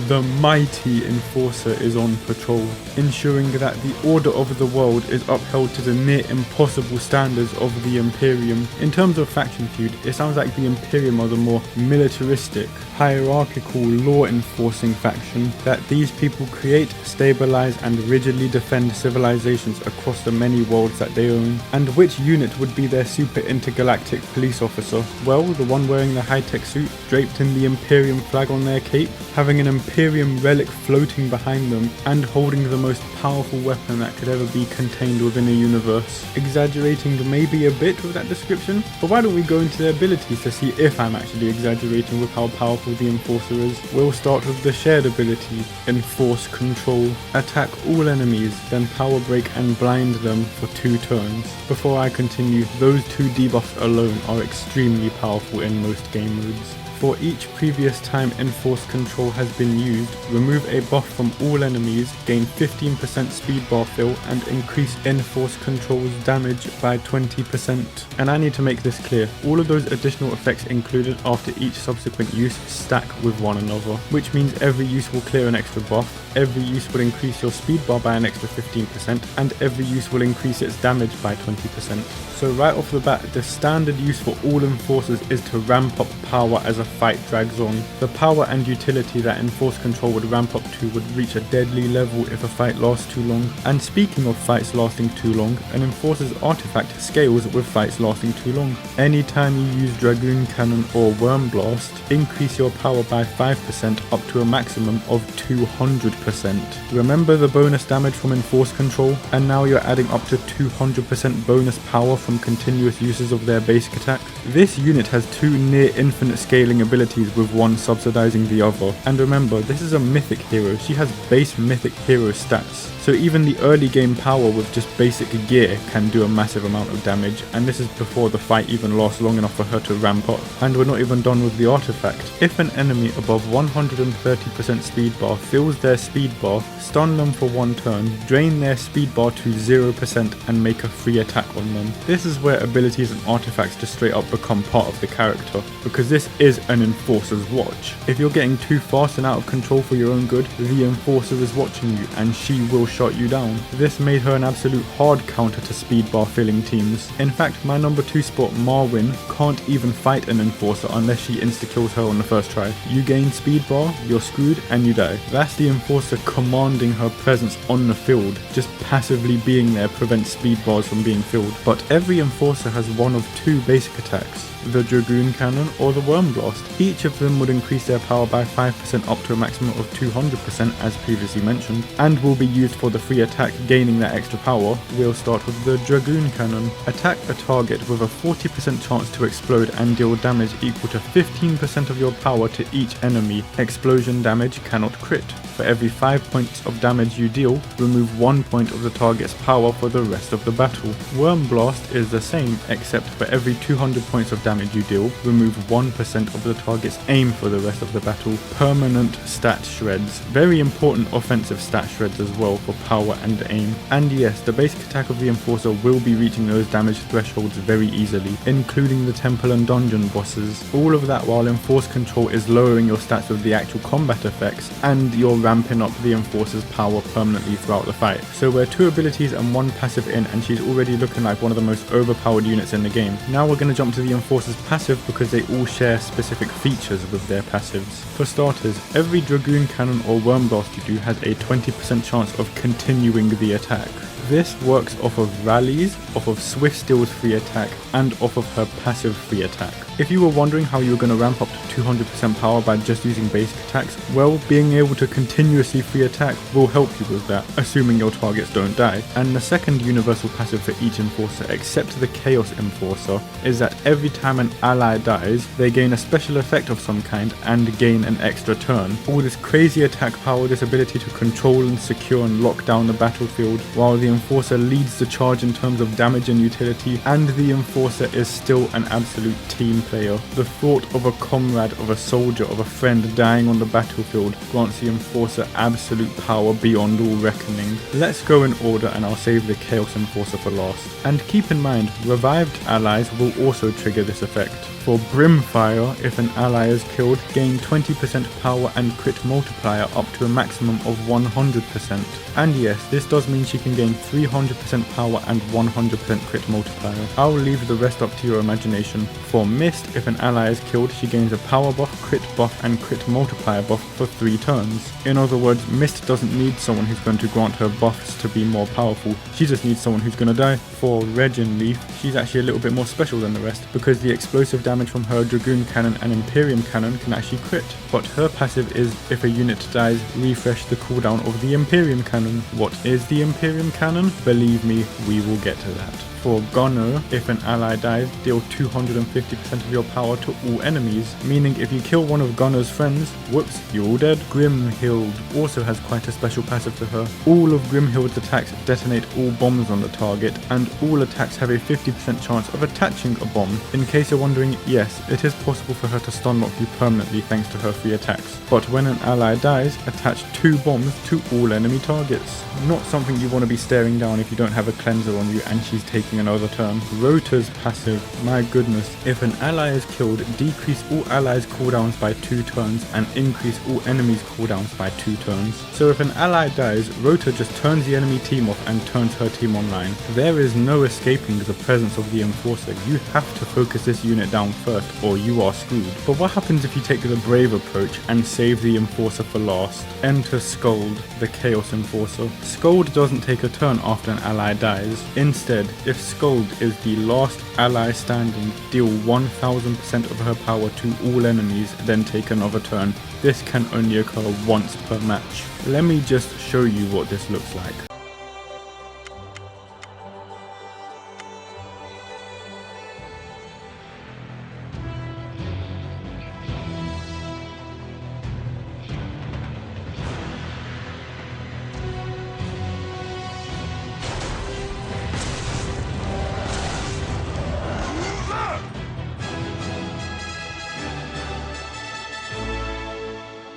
The mighty Enforcer is on patrol, ensuring that the order of the world is upheld to the near impossible standards of the Imperium. In terms of faction feud, it sounds like the Imperium are the more militaristic, hierarchical, law-enforcing faction that these people create, stabilize, and rigidly defend civilizations across the many worlds that they own. And which unit would be their super intergalactic police officer? Well, the one wearing the high-tech suit, draped in the Imperium flag on their cape, having an Imperium relic floating behind them, and holding the most powerful weapon that could ever be contained within a universe. Exaggerating maybe a bit with that description, but why don't we go into their abilities to see if I'm actually exaggerating with how powerful the Enforcer is. We'll start with the shared ability, Enforce Control. Attack all enemies, then power break and blind them for 2 turns. Before I continue, those 2 debuffs alone are extremely powerful in most game modes. For each previous time Enforce Control has been used, remove a buff from all enemies, gain 15% speed bar fill, and increase Enforce Control's damage by 20%. And I need to make this clear, all of those additional effects included after each subsequent use stack with one another, which means every use will clear an extra buff, every use will increase your speed bar by an extra 15%, and every use will increase its damage by 20%. So right off the bat, the standard use for all Enforcers is to ramp up power as a fight drags on. The power and utility that Enforce Control would ramp up to would reach a deadly level if a fight lasts too long. And speaking of fights lasting too long, an Enforcer's artifact scales with fights lasting too long. Anytime you use Dragoon Cannon or Worm Blast, increase your power by 5% up to a maximum of 200%. Remember the bonus damage from Enforce Control? And now you're adding up to 200% bonus power from continuous uses of their basic attack. This unit has 2 near infinite scaling abilities with one subsidizing the other. And remember, this is a mythic hero, she has base mythic hero stats. So even the early game power with just basic gear can do a massive amount of damage, and this is before the fight even lasts long enough for her to ramp up. And we're not even done with the artifact. If an enemy above 130% speed bar fills their speed bar, stun them for 1 turn, drain their speed bar to 0% and make a free attack on them. This is where abilities and artifacts just straight up become part of the character, because this is an Enforcer's watch. If you're getting too fast and out of control for your own good, the Enforcer is watching you and she will shut you down. This made her an absolute hard counter to speed bar filling teams. In fact, my number 2 spot Marwyn can't even fight an Enforcer unless she insta-kills her on the first try. You gain speed bar, you're screwed and you die. That's the Enforcer commanding her presence on the field. Just passively being there prevents speed bars from being filled. But every Enforcer has one of 2 basic attacks, the Dragoon Cannon or the Worm Blast. Each of them would increase their power by 5% up to a maximum of 200% as previously mentioned, and will be used for the free attack gaining that extra power. We'll start with the Dragoon Cannon. Attack a target with a 40% chance to explode and deal damage equal to 15% of your power to each enemy. Explosion damage cannot crit. For every 5 points of damage you deal, remove 1 point of the target's power for the rest of the battle. Worm Blast is the same, except for every 200 points of damage you deal, remove 1% of the target's aim for the rest of the battle. Permanent stat shreds. Very important offensive stat shreds as well for power and aim. And yes, the basic attack of the Enforcer will be reaching those damage thresholds very easily, including the temple and dungeon bosses. All of that while Enforce Control is lowering your stats with the actual combat effects, and you're ramping up the Enforcer's power permanently throughout the fight. So we're 2 abilities and 1 passive in, and she's already looking like one of the most overpowered units in the game. Now we're going to jump to the Enforcer's passive because they all share specific features with their passives. For starters, every Dragoon Cannon or Worm Blast you do has a 20% chance of continuing the attack. This works off of rallies, off of Swift Steel's free attack, and off of her passive free attack. If you were wondering how you were going to ramp up to 200% power by just using basic attacks, well, being able to continuously free attack will help you with that, assuming your targets don't die. And the second universal passive for each Enforcer, except the Chaos Enforcer, is that every time an ally dies, they gain a special effect of some kind and gain an extra turn. All this crazy attack power, this ability to control and secure and lock down the battlefield, while the Enforcer leads the charge in terms of damage and utility, and the Enforcer is still an absolute team player. The thought of a comrade, of a soldier, of a friend dying on the battlefield grants the Enforcer absolute power beyond all reckoning. Let's go in order and I'll save the Chaos Enforcer for last. And keep in mind, revived allies will also trigger this effect. For Brimfire, if an ally is killed, gain 20% power and crit multiplier up to a maximum of 100%. And yes, this does mean she can gain 300% power and 100% crit multiplier. I'll leave the rest up to your imagination. For Mist, if an ally is killed, she gains a power buff, crit buff and crit multiplier buff for 3 turns. In other words, Mist doesn't need someone who's going to grant her buffs to be more powerful, she just needs someone who's going to die For Regin Leaf, she's actually a little bit more special than the rest because the explosive damage from her Dragoon Cannon and Imperium Cannon can actually crit. But her passive is if a unit dies, refresh the cooldown of the Imperium Cannon. What is the Imperium Cannon? Believe me, we will get to that. For Gunner, if an ally dies, deal 250% of your power to all enemies, meaning if you kill one of Gunner's friends, whoops, you're all dead. Grimhild also has quite a special passive to her. All of Grimhild's attacks detonate all bombs on the target, and all attacks have a 50% chance of attaching a bomb. In case you're wondering, yes, it is possible for her to stun lock you permanently thanks to her free attacks. But when an ally dies, attach 2 bombs to all enemy targets. Not something you want to be staring down if you don't have a cleanser on you and she's taking another turn. Rota's passive, my goodness, if an ally is killed, decrease all allies cooldowns by 2 turns and increase all enemies cooldowns by 2 turns. So if an ally dies, Rota just turns the enemy team off and turns her team online. There is no escaping the presence of the Enforcer. You have to focus this unit down first or you are screwed. But what happens if you take the brave approach and save the Enforcer for last? Enter Scold, the Chaos Enforcer. Scold doesn't take a turn after an ally dies. Instead, if Scold is the last ally standing, deal 1000% of her power to all enemies, then take another turn. This can only occur once per match. Let me just show you what this looks like.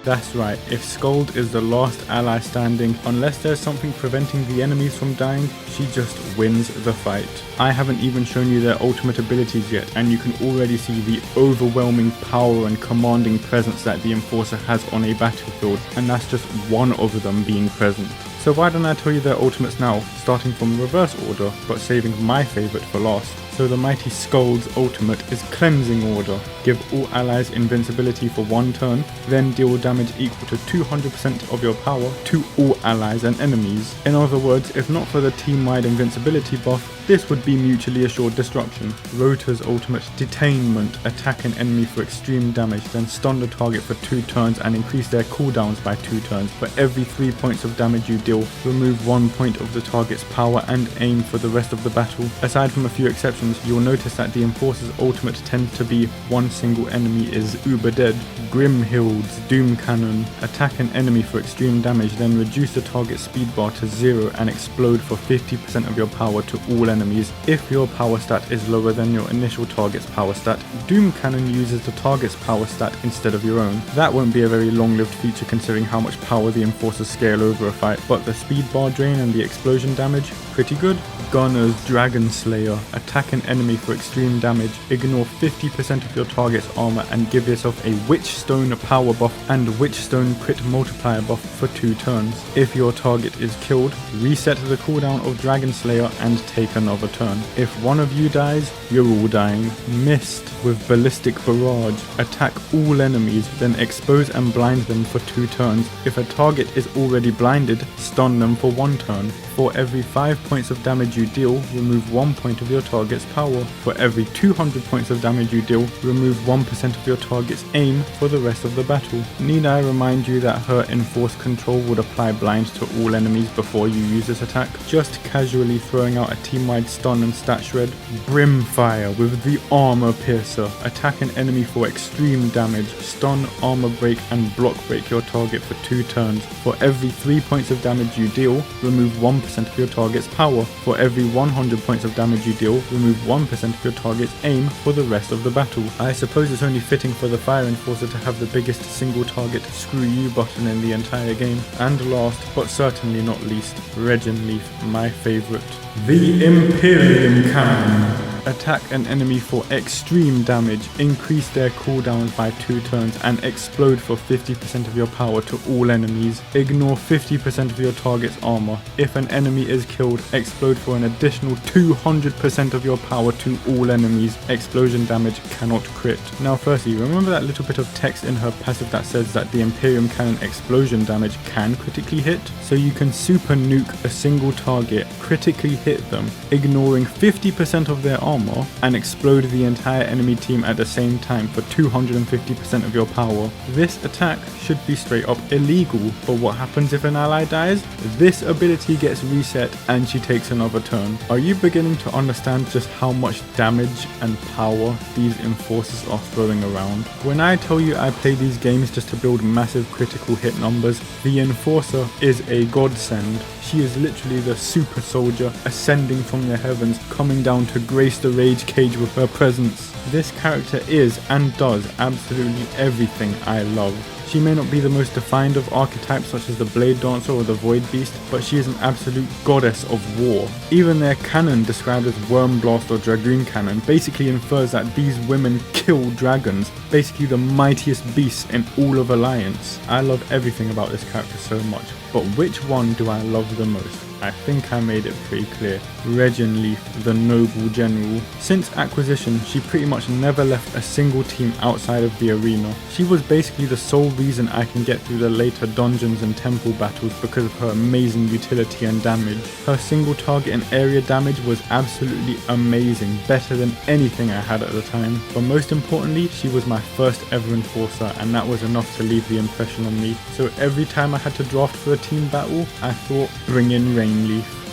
That's right, if Scold is the last ally standing, unless there's something preventing the enemies from dying, she just wins the fight. I haven't even shown you their ultimate abilities yet, and you can already see the overwhelming power and commanding presence that the Enforcer has on a battlefield, and that's just one of them being present. So why don't I tell you their ultimates now, starting from reverse order, but saving my favourite for last. So the mighty Scold's ultimate is Cleansing Order. Give all allies invincibility for 1 turn, then deal damage equal to 200% of your power to all allies and enemies. In other words, if not for the team-wide invincibility buff, this would be mutually assured destruction. Rota's ultimate Detainment. Attack an enemy for extreme damage, then stun the target for 2 turns and increase their cooldowns by 2 turns. For every 3 points of damage you deal, remove 1 point of the target's power and aim for the rest of the battle. Aside from a few exceptions, you'll notice that the Enforcer's ultimate tends to be one single enemy is uber dead. Grimhild's Doom Cannon. Attack an enemy for extreme damage, then reduce the target's speed bar to 0 and explode for 50% of your power to all enemies. If your power stat is lower than your initial target's power stat, Doom Cannon uses the target's power stat instead of your own. That won't be a very long-lived feature considering how much power the Enforcers scale over a fight, but the speed bar drain and the explosion damage, pretty good. Gunner's Dragon Slayer. Attack an enemy for extreme damage, ignore 50% of your target's armor and give yourself a Witchstone power buff and Witchstone crit multiplier buff for 2 turns. If your target is killed, reset the cooldown of Dragon Slayer and take another turn. If one of you dies, you're all dying. Mist with Ballistic Barrage. Attack all enemies, then expose and blind them for 2 turns. If a target is already blinded, stun them for 1 turn. For every 5 points of damage you deal, remove 1 point of your target's power. For every 200 points of damage you deal, remove 1% of your target's aim for the rest of the battle. Need I remind you that her enforced control would apply blind to all enemies before you use this attack? Just casually throwing out a team-wide stun and stat shred. Brimfire with the Armor Piercer. Attack an enemy for extreme damage, stun, armor break and block break your target for 2 turns. For every 3 points of damage you deal, remove 1% of your target's power. For every 100 points of damage you deal, remove 1% of your target's aim for the rest of the battle. I suppose it's only fitting for the Fire Enforcer to have the biggest single target screw you button in the entire game. And last, but certainly not least, Regin Leaf, my favourite. The Imperium Cannon. attack an enemy for extreme damage, increase their cooldowns by 2 turns, and explode for 50% of your power to all enemies. Ignore 50% of your target's armor. If an enemy is killed, explode for an additional 200% of your power to all enemies. Explosion damage cannot crit. Now firstly, remember that little bit of text in her passive that says that the Imperium Cannon explosion damage can critically hit? So you can super nuke a single target, critically hit them, ignoring 50% of their armor, and explode the entire enemy team at the same time for 250% of your power. This attack should be straight up illegal, but what happens if an ally dies? This ability gets reset and she takes another turn. Are you beginning to understand just how much damage and power these enforcers are throwing around? When I tell you I play these games just to build massive critical hit numbers, the enforcer is a godsend. She is literally the super soldier ascending from the heavens, coming down to grace the rage cage with her presence. This character is and does absolutely everything I love. She may not be the most defined of archetypes such as the Blade Dancer or the Void Beast, but she is an absolute goddess of war. Even their cannon, described as Worm Blast or Dragoon Cannon, basically infers that these women kill dragons, basically the mightiest beasts in all of Alliance. I love everything about this character so much, but which one do I love the most? I think I made it pretty clear. Regenleaf, the noble general. Since acquisition, she pretty much never left a single team outside of the arena. She was basically the sole reason I can get through the later dungeons and temple battles because of her amazing utility and damage. Her single target and area damage was absolutely amazing, better than anything I had at the time. But most importantly, she was my first ever enforcer, and that was enough to leave the impression on me. So every time I had to draft for a team battle, I thought, bring in Rainleaf.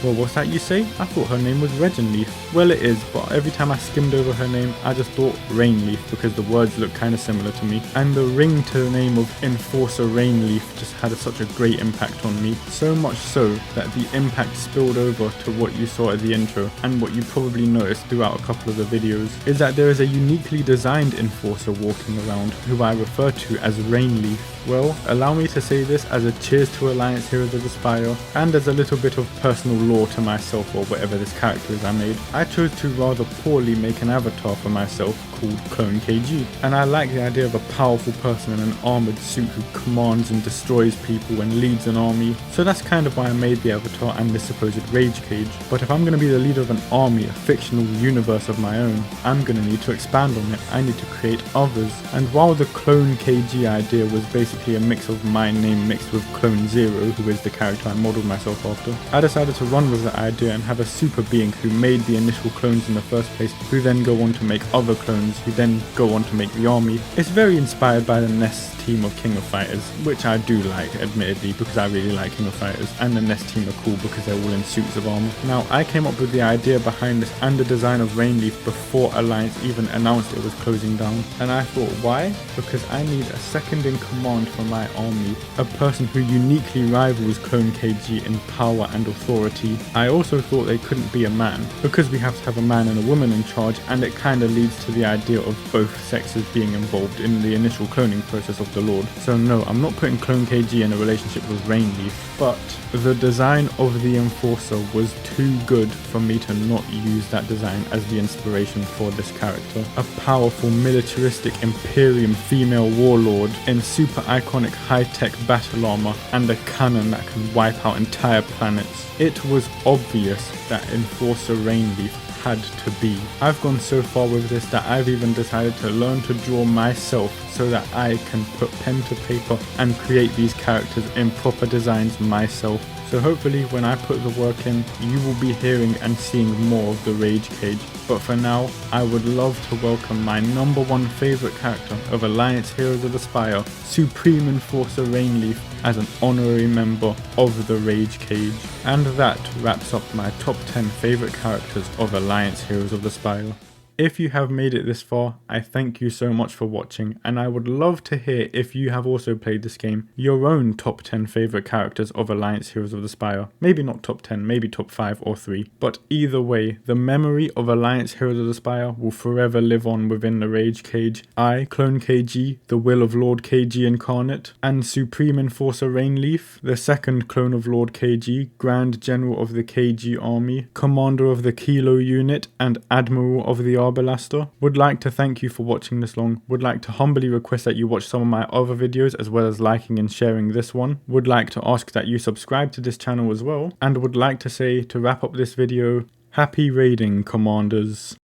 Well, what's that you say? I thought her name was Regenleaf. Well, it is, but every time I skimmed over her name, I just thought Rainleaf because the words look kind of similar to me. And the ring to the name of Enforcer Rainleaf just had such a great impact on me. So much so that the impact spilled over to what you saw at the intro, and what you probably noticed throughout a couple of the videos, is that there is a uniquely designed Enforcer walking around who I refer to as Rainleaf. Well, allow me to say this as a cheers to Alliance Heroes of the Spire, and as a little bit of personal lore to myself or whatever this character is I made. I chose to rather poorly make an avatar for myself called Clone KG, and I like the idea of a powerful person in an armoured suit who commands and destroys people and leads an army, so that's kind of why I made the avatar and this supposed rage cage. But if I'm going to be the leader of an army, a fictional universe of my own, I'm going to need to expand on it. I need to create others, and while the Clone KG idea was basically a mix of my name mixed with Clone Zero, who is the character I modelled myself after, I decided to run with that idea and have a super being who made the initial clones in the first place, who then go on to make other clones, who then go on to make the army. It's very inspired by the Nest team of King of Fighters, which I do like, admittedly, because I really like King of Fighters, and the Nest team are cool because they're all in suits of armor. Now, I came up with the idea behind this and the design of Rainleaf before Alliance even announced it was closing down, and I thought, why? Because I need a second in command for my army, a person who uniquely rivals Clone KG in power and authority. I also thought they couldn't be a man, because we have to have a man and a woman in charge, and it kinda leads to the idea of both sexes being involved in the initial cloning process of the Lord. So no, I'm not putting Clone KG in a relationship with Rainleaf, but the design of the Enforcer was too good for me to not use that design as the inspiration for this character. A powerful militaristic Imperium female warlord in super iconic high-tech battle armor and a cannon that can wipe out entire planets. It was obvious that Enforcer Rainleaf had to be. I've gone so far with this that I've even decided to learn to draw myself so that I can put pen to paper and create these characters in proper designs myself. So hopefully when I put the work in, you will be hearing and seeing more of the Rage Cage. But for now, I would love to welcome my #1 favourite character of Alliance Heroes of the Spire, Supreme Enforcer Rainleaf, as an honorary member of the Rage Cage. And that wraps up my top 10 favourite characters of Alliance Heroes of the Spire. If you have made it this far, I thank you so much for watching, and I would love to hear, if you have also played this game, your own top 10 favourite characters of Alliance Heroes of the Spire. Maybe not top 10, maybe top 5 or 3. But either way, the memory of Alliance Heroes of the Spire will forever live on within the Rage Cage. I, Clone KG, the will of Lord KG incarnate, and Supreme Enforcer Rainleaf, the second clone of Lord KG, Grand General of the KG Army, Commander of the Kilo Unit, and Admiral of the Arbalaster, would like to thank you for watching this long, would like to humbly request that you watch some of my other videos as well as liking and sharing this one, would like to ask that you subscribe to this channel as well, and would like to say, to wrap up this video, happy raiding, Commanders.